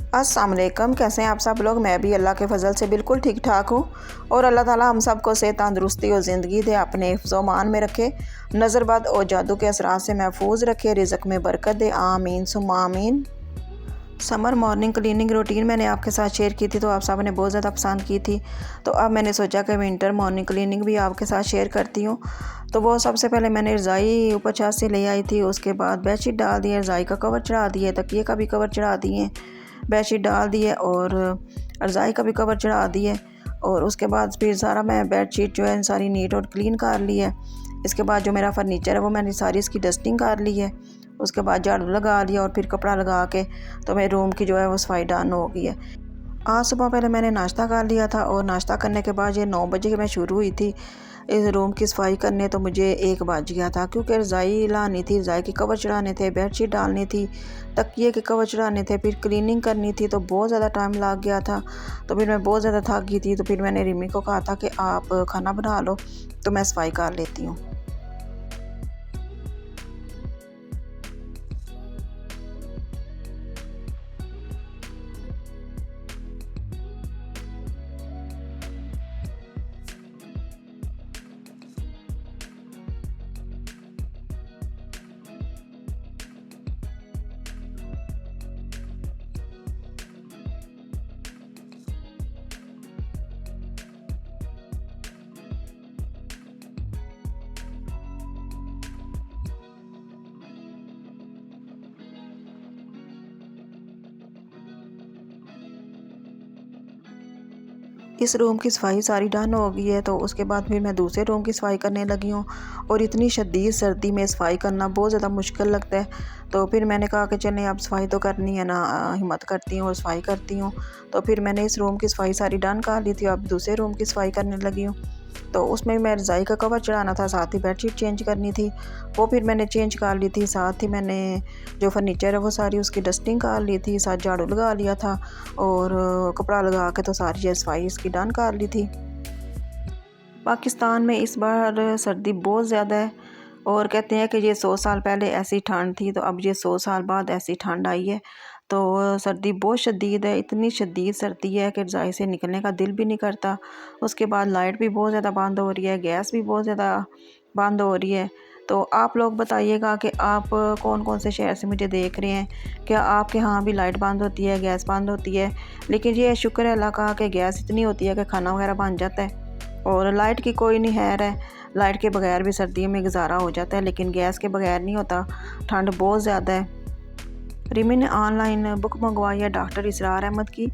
अस्सलाम वालेकुम, कैसे हैं आप सब लोग। मैं भी अल्लाह के फ़ज़ल से बिल्कुल ठीक ठाक हूँ और अल्लाह ताला हम सब को सेहत तंदुरुस्ती और ज़िंदगी दे, अपने हिफ्ज़-ओ-मान में रखे, नज़रबद और जादू के असरात से महफूज रखे, रिज़्क़ में बरकत दे, आमीन सुम्मा आमीन। समर मॉर्निंग क्लीनिंग रूटीन मैंने आपके साथ शेयर की थी तो आप सब ने बहुत ज़्यादा पसंद की थी। तो अब मैंने सोचा कि विंटर मॉर्निंग क्लीनिंग भी आपके साथ शेयर करती हूँ। तो वो सबसे पहले मैंने रज़ाई ऊपर छत से ले आई थी, उसके बाद बेडशीट डाल दिए, रज़ाई का कवर चढ़ा दिए, तकिए का भी कवर चढ़ा दिए, बेडशीट डाल दिए और रज़ाई का भी कवर चढ़ा दिए। और उसके बाद फिर सारा मैं बेडशीट जो है सारी नीट और क्लीन कर ली है। इसके बाद जो मेरा फर्नीचर है वो मैंने सारी इसकी डस्टिंग कर ली है। उसके बाद झाड़ू लगा लिया और फिर कपड़ा लगा के तो मेरे रूम की जो है वो सफाई डन हो गई है। आज सुबह पहले मैंने नाश्ता कर लिया था और नाश्ता करने के बाद ये 9 बजे मैं शुरू हुई थी इस रूम की सफाई करने। तो मुझे 1 बज गया था क्योंकि रज़ाई लानी थी, रज़ाई के कवर चढ़ाने थे, बेडशीट डालनी थी, तकिए के कवर चढ़ाने थे, फिर क्लीनिंग करनी थी, तो बहुत ज़्यादा टाइम लग गया था। तो फिर मैं बहुत ज़्यादा थक गई थी। तो फिर मैंने रिमी को कहा था कि आप खाना बना लो तो मैं सफाई कर लेती हूँ। इस रूम की सफाई सारी डन हो गई है। तो उसके बाद फिर मैं दूसरे रूम की सफाई करने लगी हूँ और इतनी शदीद सर्दी में सफाई करना बहुत ज़्यादा मुश्किल लगता है। तो फिर मैंने कहा कि चलें अब सफाई तो करनी है ना, हिम्मत करती हूँ और सफाई करती हूँ। तो फिर मैंने इस रूम की सफाई सारी डन कर ली थी। अब दूसरे रूम की सफाई करने लगी हूँ। तो उसमें मैं रज़ाई का कवर चढ़ाना था, साथ ही बेडशीट चेंज करनी थी, वो फिर मैंने चेंज कर ली थी। साथ ही मैंने जो फर्नीचर है वो सारी उसकी डस्टिंग कर ली थी, साथ झाड़ू लगा लिया था और कपड़ा लगा के तो सारी जो सफाई इसकी डन कर ली थी। पाकिस्तान में इस बार सर्दी बहुत ज़्यादा है और कहते हैं कि ये 100 साल पहले ऐसी ठंड थी, तो अब ये 100 साल बाद ऐसी ठंड आई है। तो सर्दी बहुत शदीद है, इतनी शदीद सर्दी है कि रज़ाई से निकलने का दिल भी नहीं करता। उसके बाद लाइट भी बहुत ज़्यादा बंद हो रही है, गैस भी बहुत ज़्यादा बंद हो रही है। तो आप लोग बताइएगा कि आप कौन कौन से शहर से मुझे देख रहे हैं, क्या आपके यहाँ भी लाइट बंद होती है, गैस बंद होती है। लेकिन ये शुक्र है अल्लाह का कि गैस इतनी होती है कि खाना वगैरह बन जाता है और लाइट की कोई नहीं खैर है। लाइट के बगैर भी सर्दियों में गुजारा हो जाता है, लेकिन गैस के बगैर नहीं होता, ठंड बहुत ज़्यादा है। रिमी ने ऑनलाइन बुक मंगवाई है डॉक्टर इसरार अहमद की,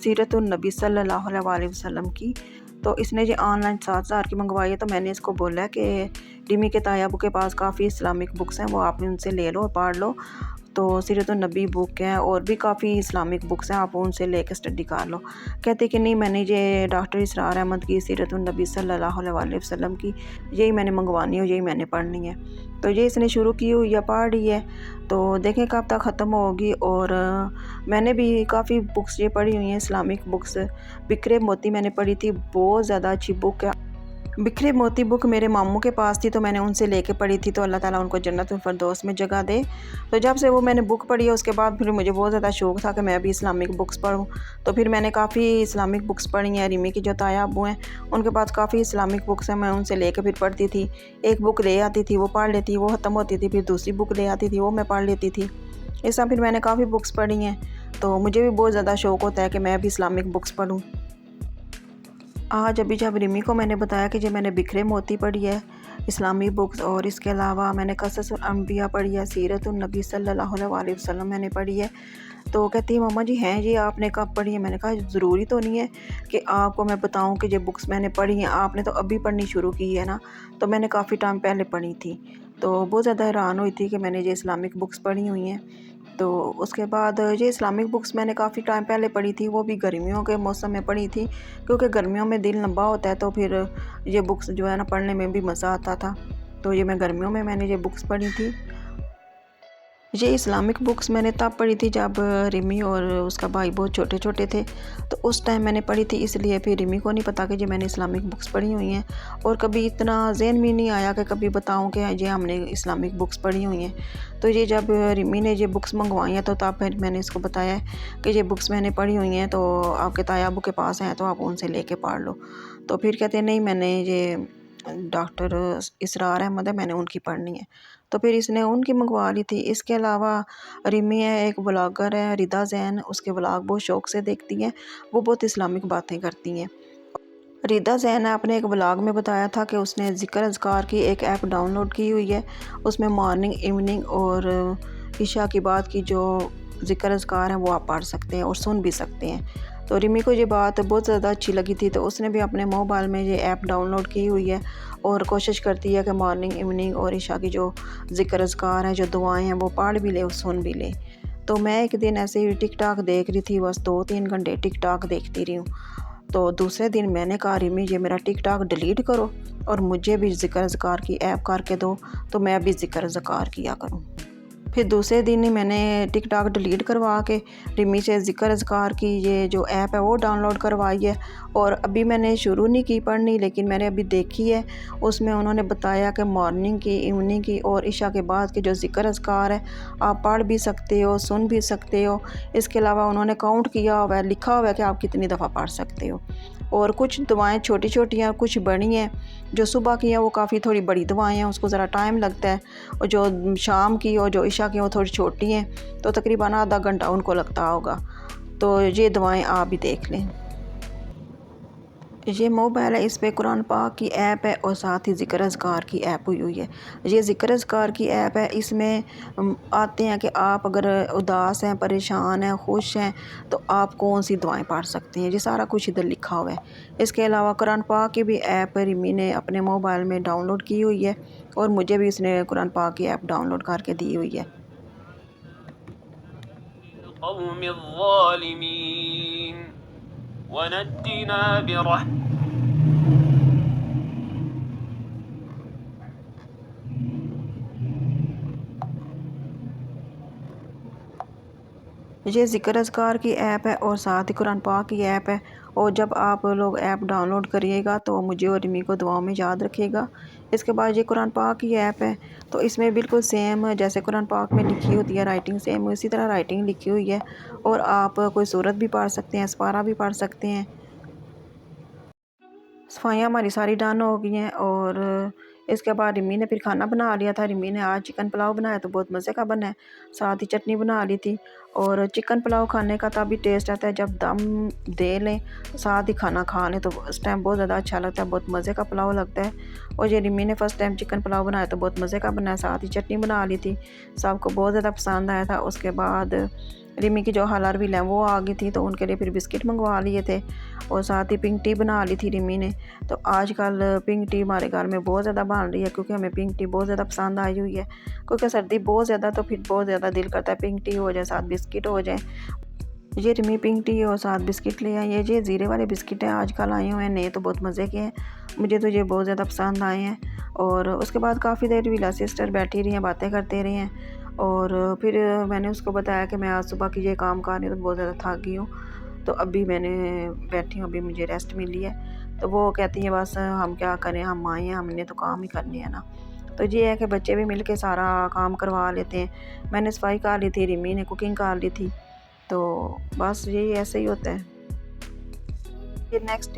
सीरतुन नबी सल्लल्लाहु अलैहि वसल्लम की। तो इसने ये ऑनलाइन 7,000 की मंगवाई है। तो मैंने इसको बोला है कि रिमी के ताया के पास काफ़ी इस्लामिक बुक्स हैं, वो आप उनसे ले लो और पढ़ लो। तो सीरतुन नबी बुक है और भी काफ़ी इस्लामिक बुक्स हैं, आप उनसे लेकर स्टडी कर लो। कहते कि नहीं, मैंने ये डॉक्टर इसरार अहमद की सीरतुन नबी सल्लल्लाहु अलैहि वसल्लम की यही मैंने मंगवानी है, यही मैंने पढ़नी है। तो ये इसने शुरू की हुई या पढ़ रही है, तो देखें कब तक ख़त्म होगी। और मैंने भी काफ़ी बुक्स ये पढ़ी हुई हैं इस्लामिक बुक्स। बिखरे मोती मैंने पढ़ी थी, बहुत ज़्यादा अच्छी बुक है। बिखरे मोती बुक मेरे मामू के पास थी तो मैंने उनसे लेके पढ़ी थी। तो अल्लाह ताला उनको जन्नतुल फिरदौस में जगह दे। तो जब से वो मैंने बुक पढ़ी है उसके बाद फिर मुझे बहुत ज़्यादा शौक़ था कि मैं भी इस्लामिक बुक्स पढूँ। तो फिर मैंने काफ़ी इस्लामिक बुक्स पढ़ी हैं। रिमी के जो ताया अब्बू हैं उनके पास काफ़ी इस्लामिक बुक्स हैं, मैं उनसे लेके फिर पढ़ती थी। एक बुक ले आती थी, वो पढ़ लेती, वो ख़त्म होती थी, फिर दूसरी बुक ले आती थी, वो मैं पढ़ लेती थी। इस तरह फिर मैंने काफ़ी बुक्स पढ़ी हैं। तो मुझे भी बहुत ज़्यादा शौक़ होता है कि मैं भी इस्लामिक बुक्स पढूँ। आज अभी जब रिमी को मैंने बताया कि जो मैंने बिखरे मोती पढ़ी है इस्लामी बुक्स और इसके अलावा मैंने कससुल अंबिया पढ़ी है, सीरतुन नबी सल्लल्लाहु अलैहि वसल्लम मैंने पढ़ी है। तो कहती है मम्मा जी हैं ये आपने कब पढ़ी है। मैंने कहा ज़रूरी तो नहीं है कि आपको मैं बताऊं कि ये बुक्स मैंने पढ़ी हैं, आपने तो अभी पढ़नी शुरू की है ना। तो मैंने काफ़ी टाइम पहले पढ़ी थी। तो बहुत ज़्यादा हैरान हुई थी कि मैंने ये इस्लामिक बुक्स पढ़ी हुई हैं। तो उसके बाद ये इस्लामिक बुक्स मैंने काफ़ी टाइम पहले पढ़ी थी, वो भी गर्मियों के मौसम में पढ़ी थी क्योंकि गर्मियों में दिल लंबा होता है। तो फिर ये बुक्स जो है ना पढ़ने में भी मज़ा आता था। तो ये मैं गर्मियों में मैंने ये बुक्स पढ़ी थी। ये इस्लामिक बुक्स मैंने तब पढ़ी थी जब रिमी और उसका भाई बहुत छोटे छोटे थे, तो उस टाइम मैंने पढ़ी थी, इसलिए फिर रिमी को नहीं पता कि ये मैंने इस्लामिक बुक्स पढ़ी हुई हैं। और कभी इतना ज़हन में नहीं आया कि कभी बताऊं कि ये हमने इस्लामिक बुक्स पढ़ी हुई हैं। तो ये जब रिमी ने ये बुक्स मंगवाई हैं तो तब फिर मैंने इसको बताया कि ये बुक्स मैंने पढ़ी हुई हैं, तो आपके ताया अबू के पास हैं तो आप उनसे लेके पढ़ लो। तो फिर कहते हैं नहीं, मैंने ये डॉक्टर इसरार अहमद है, मैंने उनकी पढ़नी है। तो फिर इसने उनकी मंगवा ली थी। इसके अलावा रिमी है, एक ब्लॉगर है रिदा ज़ैन, उसके व्लॉग बहुत शौक़ से देखती हैं, वो बहुत इस्लामिक बातें करती हैं। रिदा ज़ैन ने अपने एक व्लॉग में बताया था कि उसने ज़िक्र अज़कार की एक ऐप डाउनलोड की हुई है, उसमें मॉर्निंग, इवनिंग और इशा की बात की जो ज़िक्र अज़कार हैं वो आप पढ़ सकते हैं और सुन भी सकते हैं। तो रिमी को ये बात बहुत ज़्यादा अच्छी लगी थी, तो उसने भी अपने मोबाइल में ये ऐप डाउनलोड की हुई है और कोशिश करती है कि मॉर्निंग, इवनिंग और इशा की जो ज़िक्र अज़कार हैं, जो दुआएं हैं, वो पढ़ भी ले और सुन भी ले। तो मैं एक दिन ऐसे ही टिकटॉक देख रही थी, बस 2-3 घंटे टिकटॉक देखती रही हूँ। तो दूसरे दिन मैंने कहा रिमी ये मेरा टिकटॉक डिलीट करो और मुझे भी ज़िक्र अज़कार की ऐप करके दो, तो मैं भी ज़िक्र अज़कार किया करूँ। फिर दूसरे दिन ही मैंने टिकटॉक डिलीट करवा के रिमी से ज़िक्र अज़कार की ये जो ऐप है वो डाउनलोड करवाई है। और अभी मैंने शुरू नहीं की पढ़नी, लेकिन मैंने अभी देखी है, उसमें उन्होंने बताया कि मॉर्निंग की, इवनिंग की और इशा के बाद के जो ज़िक्र अज़कार है आप पढ़ भी सकते हो, सुन भी सकते हो। इसके अलावा उन्होंने काउंट किया हुआ है, लिखा हुआ है कि आप कितनी दफ़ा पढ़ सकते हो। और कुछ दुआएं छोटी छोटी हैं, कुछ बड़ी हैं। जो सुबह की हैं वो काफ़ी थोड़ी बड़ी दुआएं हैं, उसको ज़रा टाइम लगता है। और जो शाम की और जो इशा की वो थोड़ी छोटी हैं, तो तकरीबन आधा घंटा उनको लगता होगा। तो ये दुआएं आप भी देख लें। ये मोबाइल है, इस पे कुरान पाक की ऐप है और साथ ही ज़िक्र अज़कार की ऐप हुई है। ये ज़िक्र अज़कार की ऐप है, इसमें आते हैं कि आप अगर उदास हैं, परेशान हैं, खुश हैं, तो आप कौन सी दुआएं पढ़ सकते हैं, ये सारा कुछ इधर लिखा हुआ है। इसके अलावा कुरान पाक की भी ऐप रिमी ने अपने मोबाइल में डाउनलोड की हुई है और मुझे भी इसने कुरान पाक की ऐप डाउनलोड करके दी हुई है। ये ज़िक्र अज़कार की ऐप है और साथ ही कुरान पाक की ऐप है। और जब आप लोग ऐप डाउनलोड करिएगा तो मुझे और रिमी को दुआओं में याद रखिएगा। इसके बाद ये कुरान पाक की ऐप है, तो इसमें बिल्कुल सेम जैसे कुरान पाक में लिखी होती है राइटिंग, सेम उसी तरह राइटिंग लिखी हुई है। और आप कोई सूरत भी पढ़ सकते हैं, सपारा भी पढ़ सकते हैं। सफाइयाँ हमारी सारी डन हो गई हैं और इसके बाद रिमी ने फिर खाना बना लिया था। रिमी ने आज चिकन पुलाव बनाया तो बहुत मज़े का बना है, साथ ही चटनी बना ली थी। और चिकन पुलाव खाने का तभी टेस्ट आता है जब दम दे लें, साथ ही खाना खा लें, तो उस टाइम बहुत ज़्यादा अच्छा लगता है, बहुत मज़े का पुलाव लगता है। और ये रिमी ने फ़र्स्ट टाइम चिकन पुलाव बनाया तो बहुत मज़े का बनाया, साथ ही चटनी बना ली थी, सबको बहुत ज़्यादा पसंद आया था। उसके बाद रिमी की जो हालार भी हैं वो आ गई थी, तो उनके लिए फिर बिस्किट मंगवा लिए थे और साथ ही पिंक टी बना ली थी रिमी ने। तो आजकल पिंक टी हमारे घर में बहुत ज़्यादा बन रही है, क्योंकि हमें पिंक टी बहुत ज़्यादा पसंद आई हुई है। क्योंकि सर्दी बहुत ज़्यादा, तो फिर बहुत ज़्यादा दिल करता है पिंक टी हो जाए, साथ बिस्किट हो जाए। ये रिमी पिंक टी और साथ बिस्किट ले आई है। ये ज़ीरे वाले बिस्किट हैं, आजकल आए हुए हैं नए, तो बहुत मज़े के हैं, मुझे तो ये बहुत ज़्यादा पसंद आए हैं। और उसके बाद काफ़ी देर विला सिस्टर बैठी रही हैं, बातें करते रही हैं। और फिर मैंने उसको बताया कि मैं आज सुबह की ये काम कर रही हूँ तो बहुत ज़्यादा थक गई हूँ, तो अभी मैंने बैठी हूँ, अभी मुझे रेस्ट मिली है। तो वो कहती है बस हम क्या करें, हम आए हैं, हमने तो काम ही करने है ना। तो ये है कि बच्चे भी मिलके सारा काम करवा लेते हैं। मैंने सफाई कर ली थी, रिमी ने कुकिंग कर ली थी, तो बस यही ऐसे ही होता है। ये नेक्स्ट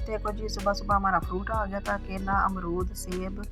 डे को जी सुबह सुबह हमारा फ्रूट आ गया था, केला, अमरूद, सेब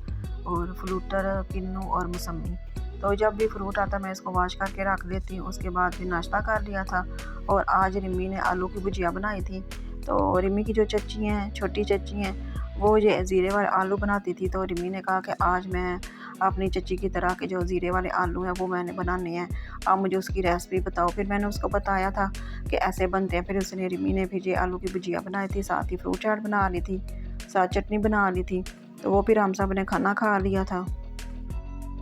और फ्लूटर, किन्नू और मौसमी। तो जब भी फ्रूट आता मैं इसको वॉश करके रख देती हूँ। उसके बाद फिर नाश्ता कर लिया था और आज रिमी ने आलू की भुजिया बनाई थी। तो रिमी की जो चच्ची हैं, छोटी चच्ची हैं, वो ये ज़ीरे वाले आलू बनाती थी, तो रिमी ने कहा कि आज मैं अपनी चच्ची की तरह के जो ज़ीरे वाले आलू हैं वो मैंने बनाने हैं, आप मुझे उसकी रेसिपी बताओ। फिर मैंने उसको बताया था कि ऐसे बनते हैं। फिर उसने रिमी ने फिर ये आलू की भुजिया बनाई थी, साथ ही फ्रूट चाट बना ली थी, साथ चटनी बना ली थी। तो वो फिर हम सब ने खाना खा लिया था।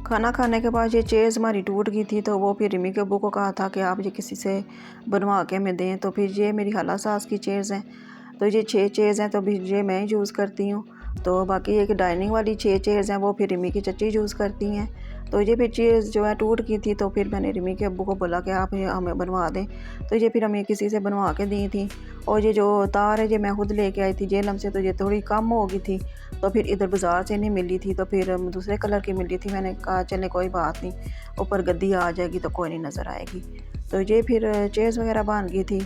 खाना खाने के बाद ये चेयर्स हमारी टूट गई थी, तो वो फिर रिमी के अब्बू को कहा था कि आप ये किसी से बनवा के हमें दें। तो फिर ये मेरी खाला सास की चेयर्स हैं, तो ये 6 चेयर्स हैं, तो फिर ये मैं ही यूज़ करती हूँ। तो बाकी एक डाइनिंग वाली 6 चेयर्स हैं वो फिर रिमी की चच्ची यूज़ करती हैं। तो ये फिर चेयर्स जो है टूट गई थी, तो फिर मैंने रिमी के अब्बू को बोला कि आप ये हमें बनवा दें। तो ये फिर हमें किसी से बनवा के दी थी। और ये जो तार है ये मैं खुद लेके आई थी जेलम से, तो ये थोड़ी कम हो गई थी, तो फिर इधर बाज़ार से नहीं मिली थी, तो फिर दूसरे कलर की मिली थी। मैंने कहा चले कोई बात नहीं, ऊपर गद्दी आ जाएगी तो कोई नहीं नज़र आएगी। तो ये फिर चेयर्स वगैरह बन गई थी।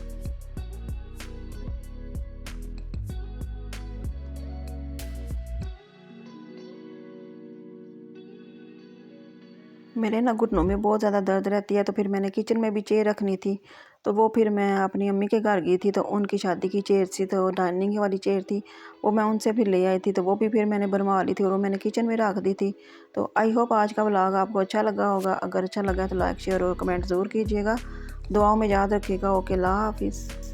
मेरे ना घुटनों में बहुत ज़्यादा दर्द रहती है, तो फिर मैंने किचन में भी चेयर रखनी थी। तो वो फिर मैं अपनी अम्मी के घर गई थी, तो उनकी शादी की चेयर थी, तो डाइनिंग वाली चेयर थी, वो मैं उनसे फिर ले आई थी। तो वो भी फिर मैंने बनवा ली थी और वो मैंने किचन में रख दी थी। तो आई होप आज का व्लॉग आपको अच्छा लगा होगा। अगर अच्छा लगा तो लाइक शेयर और कमेंट ज़रूर कीजिएगा। दुआओं में याद रखिएगा। ओके, अल्लाह हाफिज़।